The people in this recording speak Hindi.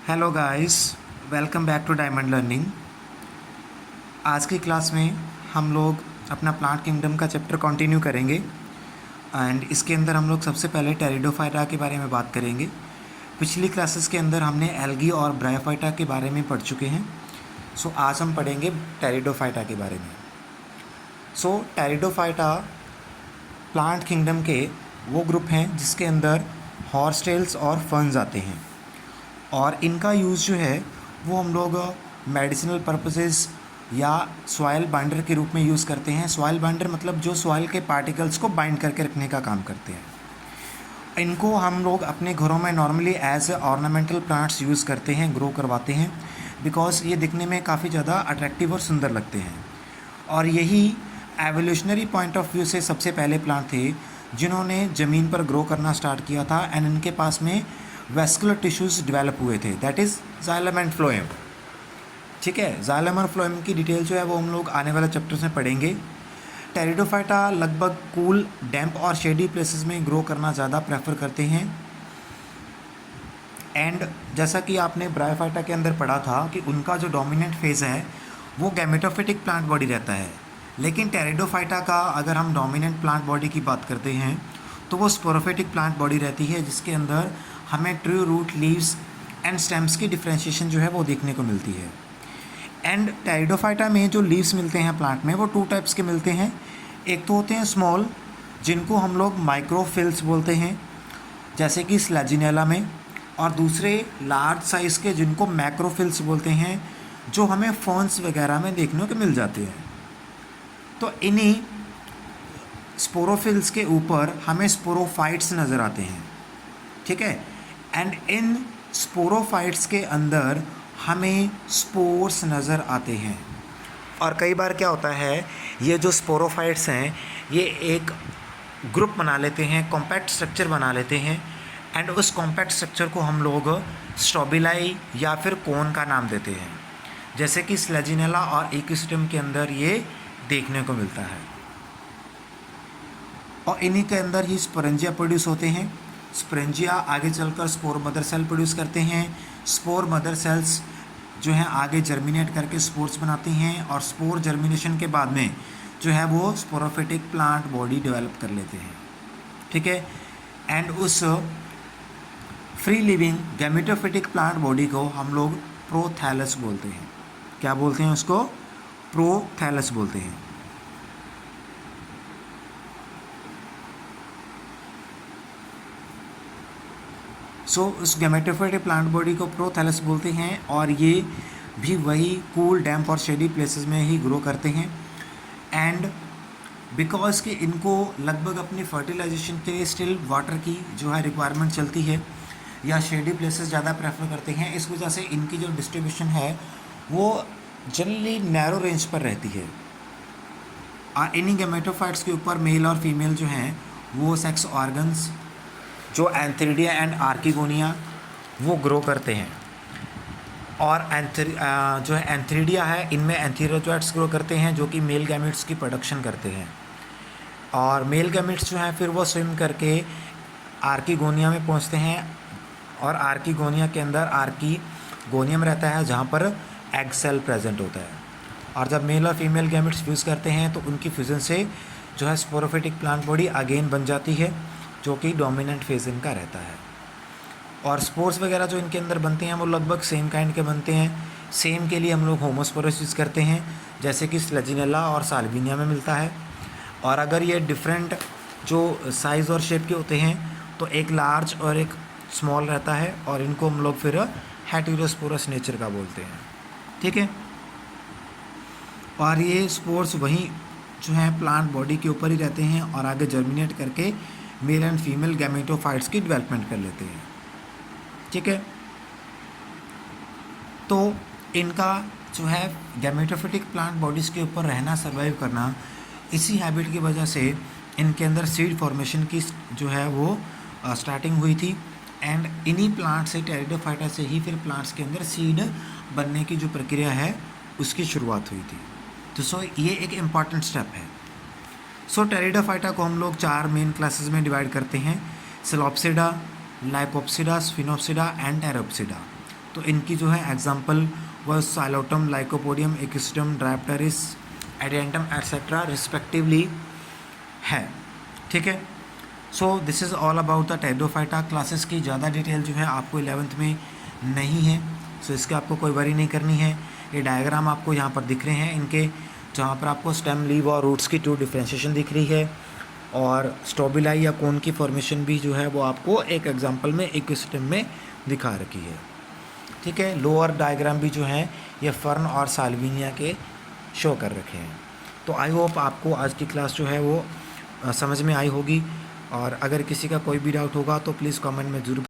Hello guys, welcome back to diamond learning. आज की क्लास में हम लोग अपना प्लांट किंगडम का चैप्टर कंटिन्यू करेंगे एंड इसके अंदर हम लोग सबसे पहले टेरिडोफाइटा के बारे में बात करेंगे। पिछली क्लासेस के अंदर हमने एल्गी और ब्रायोफाइटा के बारे में पढ़ चुके हैं। सो आज हम पढ़ेंगे टेरिडोफाइटा के बारे में। सो टेरिडोफाइटा प्लांट किंगडम के वो ग्रुप हैं जिसके अंदर हॉर्सटेल्स और फर्न्स आते हैं और इनका यूज़ जो है वो हम लोग मेडिसिनल पर्पसेस या सॉइल बाइंडर के रूप में यूज़ करते हैं। सॉइल बाइंडर मतलब जो सॉइल के पार्टिकल्स को बाइंड करके रखने का काम करते हैं। इनको हम लोग अपने घरों में normally as a ornamental plants use करते हैं, ग्रो करवाते हैं, बिकॉज ये दिखने में काफ़ी ज़्यादा अट्रैक्टिव और सुंदर लगते हैं। और यही एवोल्यूशनरी पॉइंट ऑफ व्यू से सबसे पहले प्लांट थे जिन्होंने ज़मीन पर ग्रो करना स्टार्ट किया था एंड इनके पास में वेस्कुलर टिश्यूज़ डेवलप हुए थे, that is xylem and phloem. ठीक है, जाइलम और फ्लोएम की डिटेल जो है वो हम लोग आने वाले चैप्टर्स में पढ़ेंगे। टेरिडोफाइटा लगभग कूल, डैम्प और शेडी प्लेसेस में ग्रो करना ज़्यादा प्रेफर करते हैं। एंड जैसा कि आपने ब्रायोफाइटा के अंदर पढ़ा था कि उनका जो डोमिनेंट फेज़ है वो गैमेटोफिटिक प्लांट बॉडी रहता है, लेकिन टेरिडोफाइटा का अगर हम डोमिनेंट प्लांट बॉडी की बात करते हैं तो वो स्पोरोफिटिक प्लांट बॉडी रहती है, जिसके अंदर हमें true root, leaves and stems की डिफ्रेंशिएशन जो है वो देखने को मिलती है। एंड टेरिडोफाइटा में जो लीव्स मिलते हैं प्लांट में वो टू टाइप्स के मिलते हैं। एक तो होते हैं स्मॉल, जिनको हम लोग माइक्रोफिल्स बोलते हैं जैसे कि स्लेजिनेला में, और दूसरे लार्ज साइज़ के जिनको मैक्रोफिल्स बोलते हैं, जो हमें फर्न्स वगैरह में देखने को मिल जाते हैं। तो इन्हीं स्पोरोफिल्स के ऊपर हमें स्पोरोफाइट्स नज़र आते हैं। ठीक है, एंड इन स्पोरोफाइट्स के अंदर हमें स्पोर्स नज़र आते हैं। और कई बार क्या होता है, ये जो स्पोरोफाइट्स हैं ये एक ग्रुप बना लेते हैं, कॉम्पैक्ट स्ट्रक्चर बना लेते हैं, एंड उस कॉम्पैक्ट स्ट्रक्चर को हम लोग स्ट्रोबिलाई या फिर कोन का नाम देते हैं, जैसे कि स्लेजिनेला और इकोसिस्टम के अंदर ये देखने को मिलता है। और इन्हीं के अंदर ही स्पोरेंजिया प्रोड्यूस होते हैं। स्पोरेंजिया आगे चलकर स्पोर मदर सेल प्रोड्यूस करते हैं। स्पोर मदर सेल्स जो हैं आगे जर्मिनेट करके स्पोर्स बनाती हैं, और स्पोर जर्मिनेशन के बाद में जो है वो स्पोरोफिटिक प्लांट बॉडी डेवलप कर लेते हैं। ठीक है, एंड उस free living gametophytic plant body को हम लोग प्रोथैलस बोलते हैं। क्या बोलते हैं उसको? प्रोथैलस बोलते हैं। उस गैमेटोफिटिक प्लांट बॉडी को प्रोथैलस बोलते हैं, और ये भी वही कूल, डैम्प और शेडी प्लेसेस में ही ग्रो करते हैं। एंड बिकॉज कि इनको लगभग अपनी फर्टिलाइजेशन के लिए स्टिल वाटर की जो है रिक्वायरमेंट चलती है, या शेडी प्लेसेस ज़्यादा प्रेफर करते हैं, इस वजह से इनकी जो डिस्ट्रीब्यूशन है वो जनरली नैरो रेंज पर रहती है। इन्हीं गैमेटोफाइट्स के ऊपर मेल और फीमेल जो हैं वो सेक्स ऑर्गन्स, जो एंथेरिडिया एंड आर्किगोनिया, वो ग्रो करते हैं। और जो है एंथेरिडिया है, इनमें एंथेरोजोइट्स ग्रो करते हैं जो कि मेल गैमेट्स की प्रोडक्शन करते हैं, और मेल गैमेट्स जो हैं फिर वो स्विम करके आर्किगोनिया में पहुंचते हैं, और आर्किगोनिया के अंदर आर्किगोनियम रहता है जहां पर एग सेल प्रेजेंट होता है। और जब मेल और फीमेल गैमेट्स फ्यूज़ करते हैं तो उनकी फ्यूज़न से जो है स्पोरोफिटिक प्लांट बॉडी अगेन बन जाती है, जो कि डोमिनेंट फेज इनका रहता है। और स्पोर्स वगैरह जो इनके अंदर बनते हैं वो लगभग सेम काइंड के बनते हैं। सेम के लिए हम लोग होमोस्पोरस यूज़ करते हैं, जैसे कि स्लेजिनेला और साल्विनिया में मिलता है। और अगर ये डिफरेंट जो साइज़ और शेप के होते हैं तो एक लार्ज और एक स्मॉल रहता है, और इनको हम लोग फिर हेटेरोस्पोरस नेचर का बोलते हैं। ठीक है, और ये स्पोर्स वहीं जो हैं प्लांट बॉडी के ऊपर ही रहते हैं और आगे जर्मिनेट करके मेल एंड फीमेल गैमेटोफाइट्स की डेवलपमेंट कर लेते हैं। ठीक है, तो इनका जो है गैमेटोफिटिक प्लांट बॉडीज़ के ऊपर रहना, सर्वाइव करना, इसी हैबिट की वजह से इनके अंदर सीड फॉर्मेशन की जो है वो स्टार्टिंग हुई थी। एंड इन्हीं प्लांट से, टेरिडोफाइटा से ही फिर प्लांट्स के अंदर सीड बनने की जो प्रक्रिया है उसकी शुरुआत हुई थी। तो ये एक इम्पॉर्टेंट स्टेप है। टेरिडोफाइटा को हम लोग 4 मेन क्लासेस में डिवाइड करते हैं: सेलोप्सिडा, लाइकोप्सिडा, स्फिनोप्सिडा एंड टेरोप्सिडा। तो इनकी जो है एग्जाम्पल वह Psilotum, lycopodium, equisetum, ड्राइप्टेरिस, एडेंटम etcetera respectively है। ठीक है, so this is all about the pteridophyta. Classes की ज़्यादा डिटेल जो है आपको 11th में नहीं है, सो इसके आपको कोई वरी नहीं करनी है। ये डायग्राम आपको यहाँ पर दिख रहे हैं इनके, जहाँ पर आपको स्टेम, लीव और रूट्स की 2 डिफ्रेंशिएशन दिख रही है, और स्टोबिलाई या कोन की फॉर्मेशन भी जो है वो आपको एक एग्जांपल में इक्विस्टम में दिखा रखी है। ठीक है, लोअर डायग्राम भी जो है ये फर्न और साल्विनिया के शो कर रखे हैं। तो आई होप आपको आज की क्लास जो है वो समझ में आई होगी, और अगर किसी का कोई भी डाउट होगा तो प्लीज़ कमेंट में ज़रूर